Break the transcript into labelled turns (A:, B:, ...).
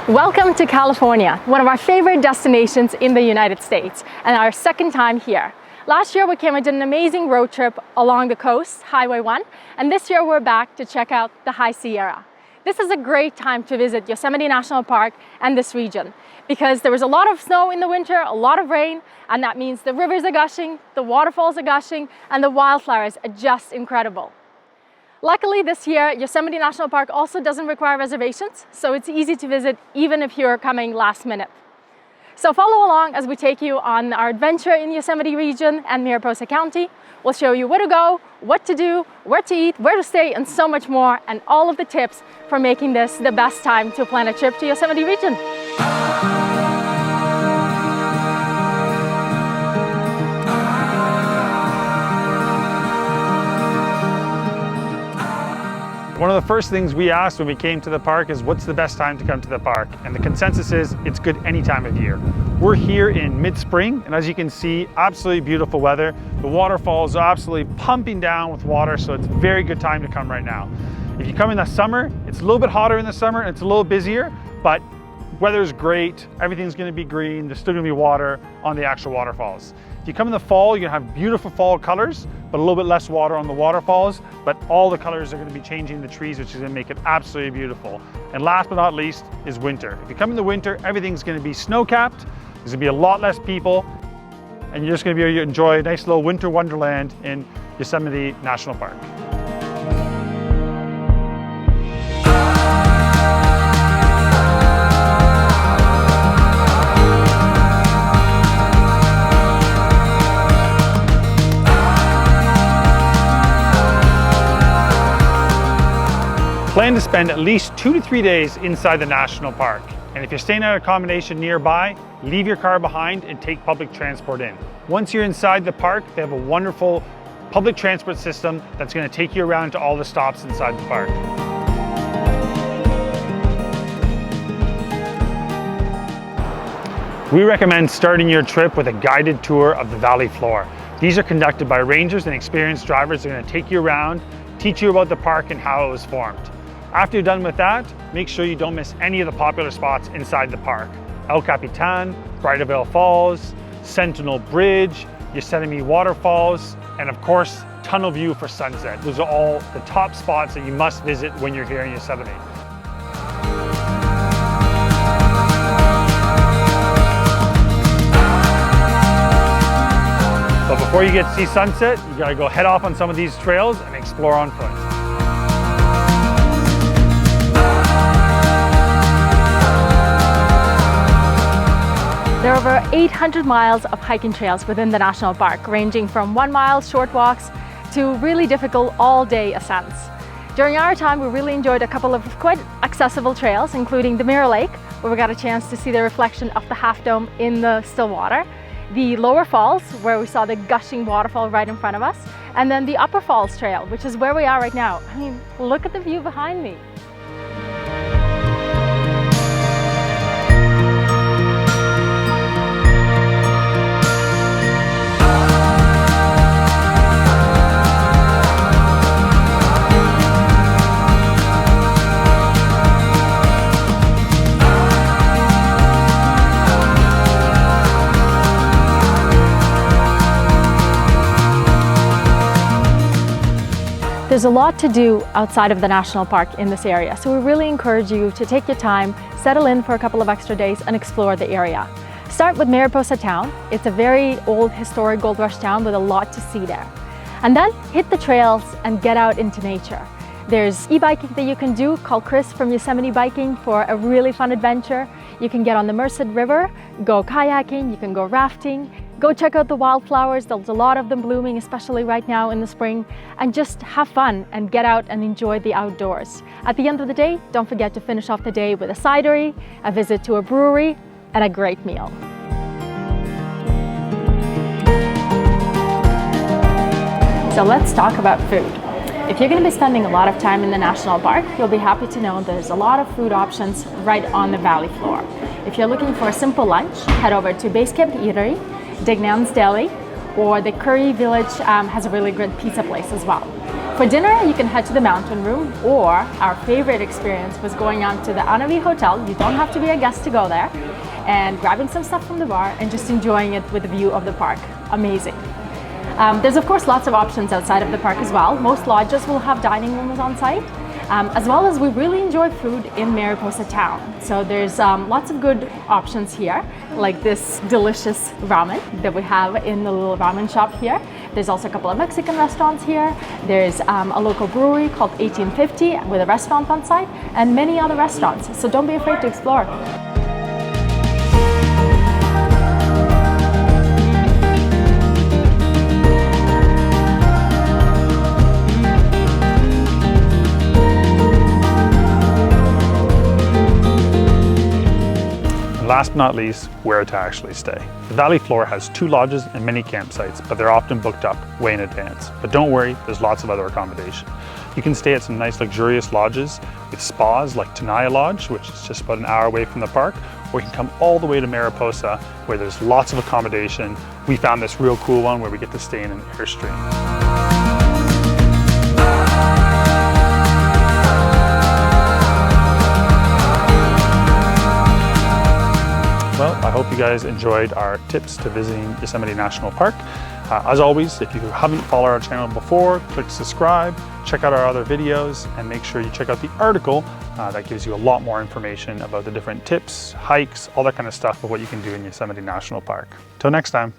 A: Welcome to California, one of our favorite destinations in the United States, and our second time here. Last year we came and did an amazing road trip along the coast, Highway 1, and this year we're back to check out the High Sierra. This is a great time to visit Yosemite National Park and this region because there was a lot of snow in the winter, a lot of rain, and that means the rivers are gushing, the waterfalls are gushing, and the wildflowers are just incredible. Luckily this year, Yosemite National Park also doesn't require reservations, so it's easy to visit even if you're coming last minute. So follow along as we take you on our adventure in Yosemite region and Mariposa County. We'll show you where to go, what to do, where to eat, where to stay, and so much more, and all of the tips for making this the best time to plan a trip to Yosemite region.
B: One of the first things we asked when we came to the park is what's the best time to come to the park? And the consensus is it's good any time of year. We're here in mid-spring, and as you can see, absolutely beautiful weather. The waterfalls are absolutely pumping down with water, so it's a very good time to come right now. If you come in the summer, it's a little bit hotter in the summer, and it's a little busier, but weather's great, everything's gonna be green, there's still gonna be water on the actual waterfalls. If you come in the fall, you're gonna have beautiful fall colors, but a little bit less water on the waterfalls, but all the colors are gonna be changing the trees, which is gonna make it absolutely beautiful. And last but not least is winter. If you come in the winter, everything's gonna be snow-capped, there's gonna be a lot less people, and you're just gonna be able to enjoy a nice little winter wonderland in Yosemite National Park. Plan to spend at least 2 to 3 days inside the national park. And if you're staying at a accommodation nearby, leave your car behind and take public transport in. Once you're inside the park, they have a wonderful public transport system that's going to take you around to all the stops inside the park. We recommend starting your trip with a guided tour of the valley floor. These are conducted by rangers and experienced drivers. They're going to take you around, teach you about the park and how it was formed. After you're done with that, make sure you don't miss any of the popular spots inside the park. El Capitan, Bridal Falls, Sentinel Bridge, Yosemite waterfalls, and of course, Tunnel View for sunset. Those are all the top spots that you must visit when you're here in Yosemite. But before you get to see sunset, you gotta go head off on some of these trails and explore on foot.
A: There are over 800 miles of hiking trails within the national park, ranging from 1 mile short walks to really difficult all-day ascents. During our time, we really enjoyed a couple of quite accessible trails, including the Mirror Lake, where we got a chance to see the reflection of the Half Dome in the still water, the Lower Falls, where we saw the gushing waterfall right in front of us, and then the Upper Falls Trail, which is where we are right now. I mean, look at the view behind me. There's a lot to do outside of the national park in this area, so we really encourage you to take your time, settle in for a couple of extra days, and explore the area. Start with Mariposa Town. It's a very old historic gold rush town with a lot to see there. And then hit the trails and get out into nature. There's e-biking that you can do, call Chris from Yosemite Biking for a really fun adventure. You can get on the Merced River, go kayaking, you can go rafting, go check out the wildflowers. There's a lot of them blooming, especially right now in the spring, and just have fun and get out and enjoy the outdoors. At the end of the day, don't forget to finish off the day with a cidery, a visit to a brewery, and a great meal. So let's talk about food. If you're going to be spending a lot of time in the national park, you'll be happy to know there's a lot of food options right on the valley floor. If you're looking for a simple lunch, head over to Base Camp Eatery, Dignan's Deli, or the Curry Village has a really good pizza place as well. For dinner, you can head to the mountain room, or our favorite experience was going on to the Ahwahnee Hotel. You don't have to be a guest to go there, and grabbing some stuff from the bar and just enjoying it with a view of the park. Amazing. There's of course lots of options outside of the park as well. Most lodges will have dining rooms on site, as well as we really enjoy food in Mariposa town. So there's lots of good options here, like this delicious ramen that we have in the little ramen shop here. There's also a couple of Mexican restaurants here. There's a local brewery called 1850 with a restaurant on site, and many other restaurants. So don't be afraid to explore.
B: Last but not least, where to actually stay. The valley floor has 2 lodges and many campsites, but they're often booked up way in advance. But don't worry, there's lots of other accommodation. You can stay at some nice luxurious lodges with spas like Tenaya Lodge, which is just about an hour away from the park, or you can come all the way to Mariposa where there's lots of accommodation. We found this real cool one where we get to stay in an Airstream. Well, I hope you guys enjoyed our tips to visiting Yosemite National Park. As always, if you haven't followed our channel before, click subscribe, check out our other videos, and make sure you check out the article that gives you a lot more information about the different tips, hikes, all that kind of stuff of what you can do in Yosemite National Park. Till next time.